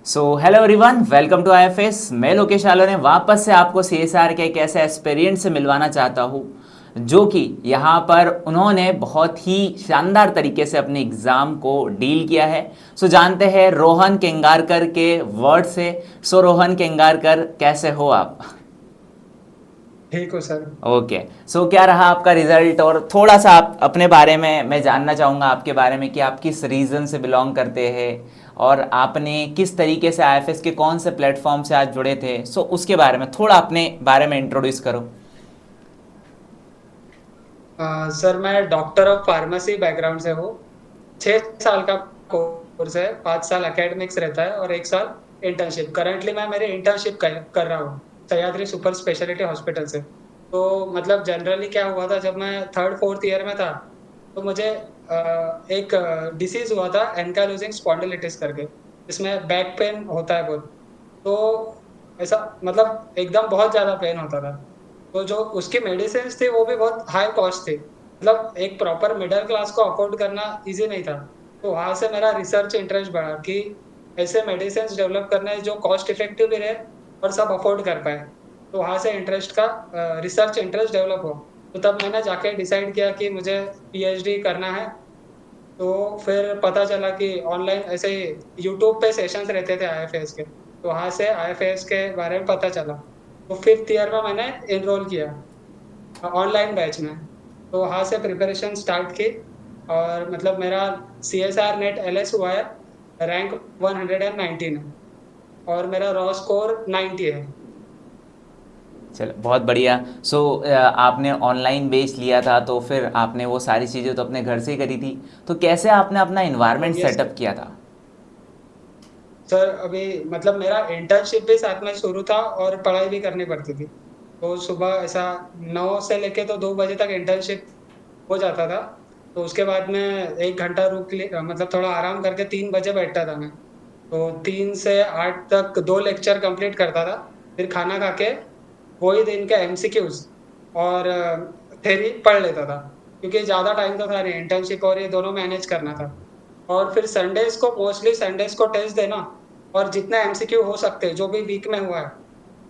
So hello everyone, welcome to IFS. मैं लोकेश आलो ने वापस से आपको सीएसआर के एक ऐसे एस्पिरेंट से मिलवाना चाहता हूँ जो कि यहाँ पर उन्होंने बहुत ही शानदार तरीके से अपने एग्ज़ाम को डील किया है। सो जानते हैं रोहन केंगारकर के वर्ड से। सो रोहन केंगारकर, कैसे हो आप? ठीक हो सर। ओके। सो क्या रहा आपका रिजल्ट, और थोड़ा सा आप अपने बारे में मैं जानना चाहूँगा आपके बारे में कि आप किस रीजन से बिलोंग करते हैं और आपने किस तरीके से आईएफएस के कौन से प्लेटफॉर्म से आज जुड़े थे। सो उसके बारे में थोड़ा अपने बारे में इंट्रोड्यूस करो। सर मैं डॉक्टर ऑफ फार्मेसी बैकग्राउंड से हूँ। 6 साल का कोर्स है, 5 साल एकेडमिक्स रहता है और 1 साल इंटर्नशिप। करंटली मैं मेरी इंटर्नशिप कर रहा हूँ सह्याद्री सुपर स्पेशलिटी हॉस्पिटल से। तो मतलब जनरली क्या हुआ था, जब मैं थर्ड फोर्थ ईयर में था तो मुझे एक डिसीज हुआ था एनकाइलोजिंग स्पॉन्डिलिटिस करके, जिसमें बैक पेन होता है बहुत। तो ऐसा मतलब एकदम बहुत ज्यादा पेन होता था। तो जो उसकी मेडिसिन थी वो भी बहुत हाई कॉस्ट थी, मतलब एक प्रॉपर मिडिल क्लास को अफोर्ड करना इजी नहीं था। तो वहां से मेरा रिसर्च इंटरेस्ट बढ़ा कि ऐसे मेडिसिन डेवलप करने जो कॉस्ट इफेक्टिव भी रहे और सब अफोर्ड कर पाए। तो वहां से इंटरेस्ट का रिसर्च इंटरेस्ट डेवलप हुआ। तो तब मैंने जाके डिसाइड किया कि मुझे पीएचडी करना है। तो फिर पता चला कि ऑनलाइन ऐसे ही यूट्यूब पे सेशंस रहते थे आईएफएस के, तो वहां से आईएफएस के बारे में पता चला। तो फिफ्थ ईयर में मैंने एनरोल किया ऑनलाइन बैच में। तो वहां से प्रिपरेशन स्टार्ट की और मतलब मेरा CSR नेट LS हुआ है, रैंक 119 है और मेरा रॉ स्कोर 90 है। चलो बहुत बढ़िया। सो आपने ऑनलाइन बेस लिया था तो फिर आपने वो सारी चीज़ें तो अपने घर से ही करी थी। तो कैसे आपने अपना इन्वायरमेंट यस सेटअप किया था? सर, अभी मतलब मेरा इंटर्नशिप भी साथ में शुरू था और पढ़ाई भी करनी पड़ती थी। तो सुबह ऐसा 9 से लेके तो 2 बजे तक इंटर्नशिप हो जाता था। तो उसके बाद में 1 घंटा मतलब थोड़ा आराम करके 3 बजे बैठता था मैं। तो 3 से 8 तक 2 लेक्चर कंप्लीट करता था। फिर खाना खा के वही दिन के MCQs और थ्योरी पढ़ लेता था, क्योंकि ज़्यादा टाइम तो था नहीं, इंटर्नशिप और ये दोनों मैनेज करना था। और फिर संडेज को मोस्टली संडेज को टेस्ट देना और जितने MCQ हो सकते हैं जो भी वीक में हुआ है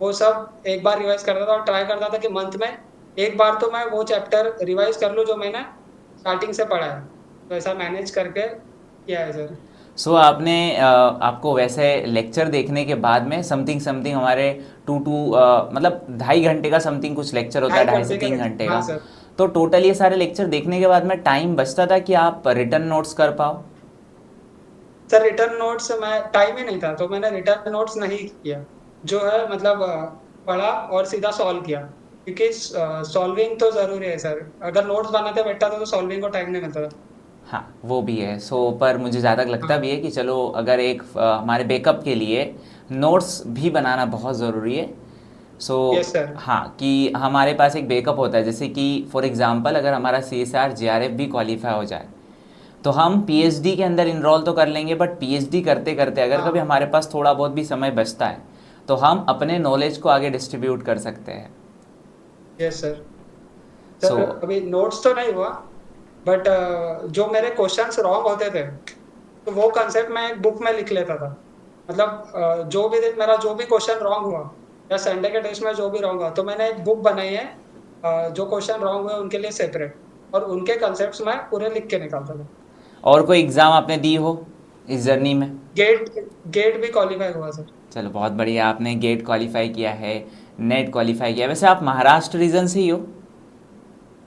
वो सब एक बार रिवाइज करता था और ट्राई करता था कि मंथ में एक बार तो मैं वो चैप्टर रिवाइज कर लूँ जो मैंने स्टार्टिंग से पढ़ा है। तो ऐसा मैनेज करके किया है सर। सो आपने आपको वैसे लेक्चर देखने के बाद में समथिंग समथिंग हमारे टू मतलब 2.5 घंटे का समथिंग कुछ लेक्चर होता है, ढाई 2.5 से 3 घंटे हाँ का। सर। तो टोटल ये सारे लेक्चर देखने के बाद में टाइम बचता था कि आप रिटर्न नोट्स कर पाओ? सर रिटर्न नोट्स मैं टाइम ही नहीं था तो मैंने रिटर्न नोट्स नहीं किया। जो है मतलब पढ़ा और सीधा सॉल्व किया, क्योंकि सॉल्विंग तो जरूरी है सर। अगर नोट्स बनाते बैठा था तो सॉल्विंग को टाइम नहीं मिलता था। हाँ, वो भी है। सो पर मुझे ज़्यादा लगता हाँ। भी है कि चलो अगर एक हमारे बैकअप के लिए नोट्स भी बनाना बहुत ज़रूरी है। So yes sir. हाँ, कि हमारे पास एक बैकअप होता है, जैसे कि फॉर एग्जांपल अगर हमारा CSR JRF भी क्वालिफाई हो जाए तो हम पीएचडी के अंदर इनरोल तो कर लेंगे, बट पीएचडी करते करते अगर कभी हाँ। हमारे पास थोड़ा बहुत भी समय बचता है तो हम अपने नॉलेज को आगे डिस्ट्रीब्यूट कर सकते हैं। Yes sir. सो सर अभी नोट्स तो नहीं हुआ, बट जो मेरे क्वेश्चंस रॉन्ग होते थे तो वो कंसेप्ट मैं एक बुक में लिख लेता था। मतलब जो भी दिन मेरा जो भी क्वेश्चन रॉन्ग हुआ या संडे के टेस्ट में जो भी रॉन्ग हुआ तो मैंने एक बुक बनाई है जो क्वेश्चन रॉन्ग हुए उनके लिए सेपरेट, और उनके कंसेप्ट मैं पूरे लिख के निकालता था। और कोई एग्ज़ाम आपने दी हो इस जर्नी में? गेट गेट भी क्वालिफाई हुआ सर। चलो बहुत बढ़िया, आपने गेट क्वालिफाई किया है, नेट क्वालिफाई किया है। वैसे आप महाराष्ट्र रीजन से ही हो?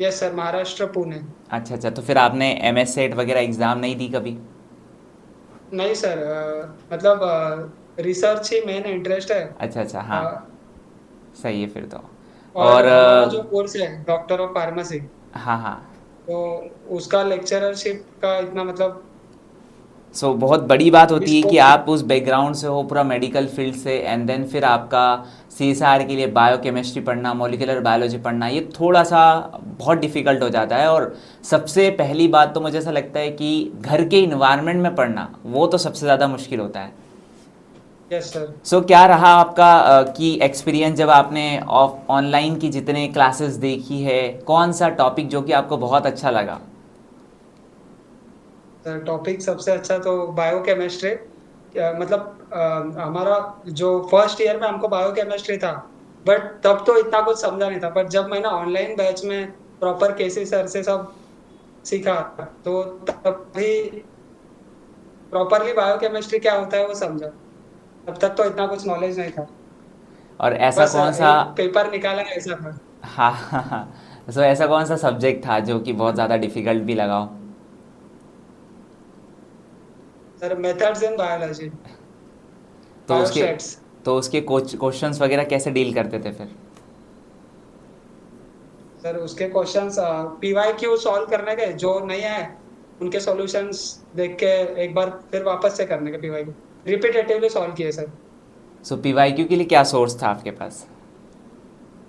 Yes sir, Maharashtra Pune. अच्छा अच्छा, तो फिर आपने MS सेट वगैरह एग्ज़ाम नहीं दी कभी? नहीं सर, मतलब रिसर्च ही मेन इंटरेस्ट है। अच्छा अच्छा, हाँ, अ, सही है फिर तो। और और हमारा जो कोर्स है डॉक्टर ऑफ फार्मेसी, हाँ हाँ। तो उसका लेक्चरशिप का इतना मतलब सो बहुत बड़ी बात अभी होती है कि स्कोप नहीं। आप उस बैकग्राउंड से हो, पूरा मेडिकल फील्ड से, एंड देन फिर आपका CSR के लिए बायोकेमिस्ट्री पढ़ना, मॉलिकुलर बायोलॉजी पढ़ना, ये थोड़ा सा बहुत डिफ़िकल्ट हो जाता है। और सबसे पहली बात तो मुझे ऐसा लगता है कि घर के इन्वायरमेंट में पढ़ना वो तो सबसे ज़्यादा मुश्किल होता है। Yes sir. सो क्या रहा आपका कि एक्सपीरियंस जब आपने ऑफ ऑनलाइन की जितने क्लासेस देखी है, कौन सा टॉपिक जो कि आपको बहुत अच्छा लगा? सर टॉपिक सबसे अच्छा तो बायोकेमिस्ट्री, मतलब हमारा जो फर्स्ट ईयर में हमको बायोकेमिस्ट्री था, बट तब तो इतना कुछ समझा नहीं था। पर जब मैंने ऑनलाइन बैच में प्रॉपर केसी सर से सब सीखा, तो तभी प्रॉपरली बायोकेमिस्ट्री क्या होता है वो समझा। तब तक तो इतना कुछ नॉलेज नहीं था। और ऐसा बस कौन सा, एक पेपर निकाला ऐसा था। हाँ हाँ हाँ, सो ऐसा कौन सा सब्जेक्ट था जो कि बहुत ज़्यादा डिफिकल्ट भी लगा हो? सर मेथड्स इन बायोलॉजी, तो उसके बायोस्टैट्स। तो उसके क्वेश्चंस वगैरह कैसे डील करते थे फिर? सर उसके क्वेश्चंस पीवाई क्यू सॉल्व करने के, जो नहीं है उनके सॉल्यूशंस देख के एक बार फिर वापस से करने के, पीवाई क्यू रिपीटेटिवली सॉल्व किए सर। सो पीवाईक्यू के लिए क्या सोर्स था आपके पास?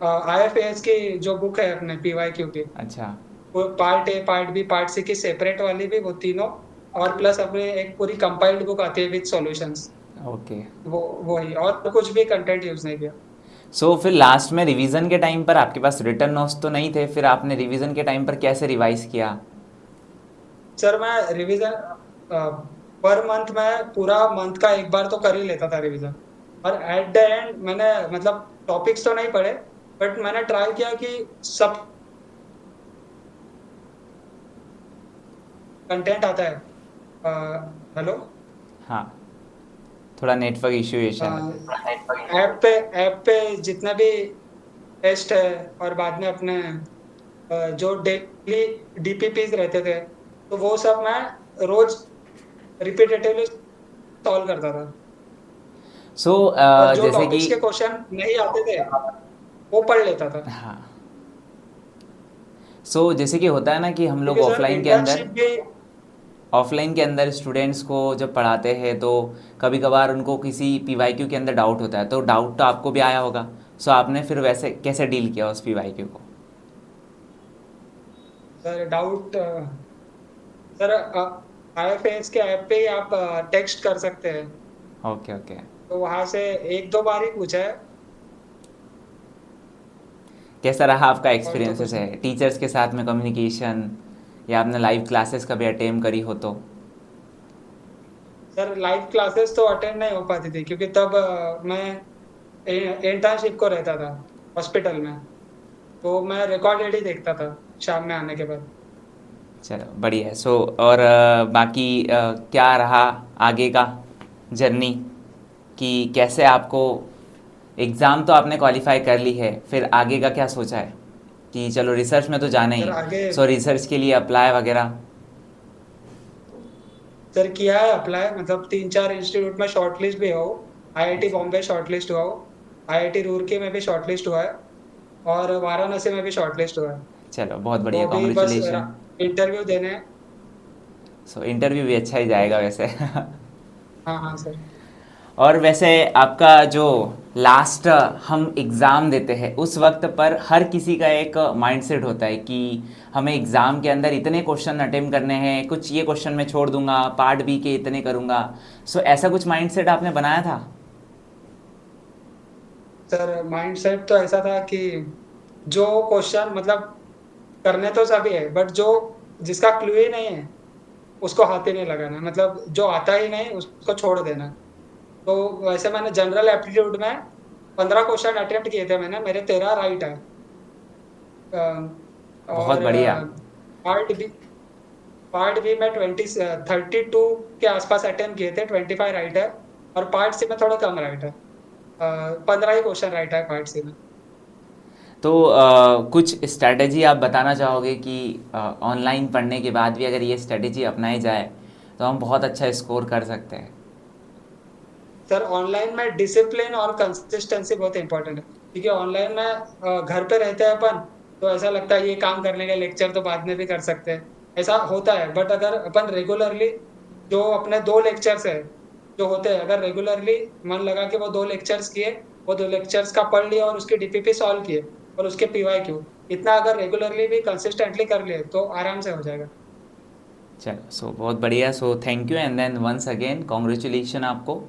आईएफएस की जो बुक है अपने पीवाई क्यू की, अच्छा। वो part A part B part C की सेपरेट वाली भी, वो तीनों, और प्लस अपने एक पूरी कंपाइल्ड बुक आती है विद सॉल्यूशंस। ओके। वो वही, और कुछ भी कंटेंट यूज नहीं किया। सो फिर लास्ट में रिवीजन के टाइम पर आपके पास रिटर्न नोट्स तो नहीं थे, फिर आपने रिवीजन के टाइम पर कैसे रिवाइज किया? सर मैं रिवीजन पर मंथ में पूरा मंथ का एक बार तो कर ही लेता था रिवीजन। और एट द एंड मैंने मतलब टॉपिक्स तो नहीं पढ़े, बट मैंने ट्राई किया कि सब कंटेंट आता है। हेलो। हाँ, थोड़ा नेटवर्क इशू है शायद। ऐप पे जितने भी टेस्ट है, और बाद में अपने जो डेली डीपीपीज रहते थे, तो वो सब मैं रोज रिपीटेटिवली सॉल्व करता था। सो और जो जैसे कि, टॉपिक्स के क्वेश्चन नहीं आते थे वो पढ़ लेता था। हाँ, सो जैसे कि होता है ना कि हम लोग क्योंकि सर इंटर्नशिप भी। ऑफलाइन के अंदर स्टूडेंट्स को जब पढ़ाते हैं तो कभी कभार उनको किसी पीवाईक्यू के अंदर डाउट होता है, तो डाउट तो आपको भी आया होगा। सो आपने फिर वैसे कैसे डील किया उस पीवाईक्यू को? सर डाउट, सर आईएफएस के ऐप पे ही आप टेक्स्ट कर सकते हैं। Okay okay. तो वहां से एक दो बार ही पूछा है। कैसा रहा आपका और तो एक्सपीरियंसेस कुछ है नहीं। टीचर्स के साथ में कम्युनिकेशन, या आपने लाइव क्लासेस कभी अटेम्प करी हो तो? सर लाइव क्लासेस तो अटेंड नहीं हो पाती थी, क्योंकि तब मैं इंटर्नशिप को रहता था हॉस्पिटल में। तो मैं रिकॉर्डेड ही देखता था शाम में आने के बाद। चलो बढ़िया है। सो और बाकी क्या रहा आगे का जर्नी, कि कैसे आपको, एग्ज़ाम तो आपने क्वालिफाई कर ली है, फिर आगे का क्या सोचा है? कि चलो रिसर्च में तो जाना ही सर है, आगे, सो रिसर्च के लिए अप्लाई वगैरह? सर किया है अप्लाई, मतलब 3-4 इंस्टीट्यूट में शॉर्टलिस्ट भी हो। आईआईटी अच्छा। बॉम्बे शॉर्टलिस्ट हुआ हो, आईआईटी रुड़की में भी शॉर्टलिस्ट हुआ है, और वाराणसी में भी शॉर्टलिस्ट हुआ है। चलो बहुत तो बढ़िया, अभी बस कॉन्ग्रेचुलेशन। इंटरव्यू देने हैं। सो इंटरव्यू भी अच्छा ही जाएगा वैसे हाँ हाँ सर। और वैसे आपका जो लास्ट हम एग्ज़ाम देते हैं उस वक्त पर हर किसी का एक माइंडसेट होता है कि हमें एग्ज़ाम के अंदर इतने क्वेश्चन अटेम्प्ट करने हैं, कुछ ये क्वेश्चन मैं छोड़ दूंगा, पार्ट बी के इतने करूंगा। सो ऐसा कुछ माइंडसेट आपने बनाया था? सर माइंडसेट तो ऐसा था कि जो क्वेश्चन मतलब करने तो सभी है, बट जो जिसका क्लू ही नहीं है उसको हाथ ही नहीं लगाना, मतलब जो आता ही नहीं उसको छोड़ देना। तो वैसे मैंने जनरल एप्टीट्यूड में 15 क्वेश्चन अटेम्प्ट किए थे मैंने, मेरे 13 राइट है। अ, बहुत और बढ़िया। पार्ट बी पार्ट बी में 32 के आसपास अटेम्प्ट किए थे, 25 राइट है। और पार्ट सी में थोड़ा कम राइट है, 15 ही क्वेश्चन राइट है पार्ट सी में। तो कुछ स्ट्रैटेजी आप बताना चाहोगे कि ऑनलाइन पढ़ने के बाद भी अगर ये स्ट्रैटेजी अपनाई जाए तो हम बहुत अच्छा स्कोर कर सकते हैं? सर ऑनलाइन में डिसिप्लिन और कंसिस्टेंसी बहुत इंपॉर्टेंट है, क्योंकि ऑनलाइन में घर पे रहते हैं अपन, तो ऐसा लगता है ये काम करने के लेक्चर तो बाद में भी कर सकते हैं, ऐसा होता है। बट अगर अपन रेगुलरली जो अपने 2 लेक्चर्स है जो होते हैं, अगर रेगुलरली मन लगा के वो 2 लेक्चर्स किए, वो 2 लेक्चर्स का पढ़ लिया और उसके डीपीपी सॉल्व किए और उसके पीवाई क्यू, इतना अगर रेगुलरली भी कंसिस्टेंटली कर लिए तो आराम से हो जाएगा। चलो, सो बहुत बढ़िया। So thank you and then once again congratulation आपको।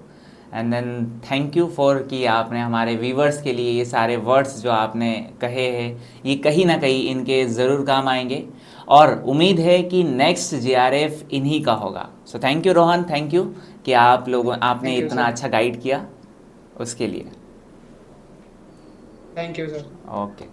And then thank you for कि आपने हमारे व्यूवर्स के लिए ये सारे वर्ड्स जो आपने कहे हैं, ये कहीं ना कहीं इनके ज़रूर काम आएंगे, और उम्मीद है कि नेक्स्ट जेआरएफ इन्हीं का होगा। सो thank you Rohan, thank you. कि आप लोगों आपने थैंक यू इतना सर। अच्छा गाइड किया, उसके लिए। Thank you sir. ओके।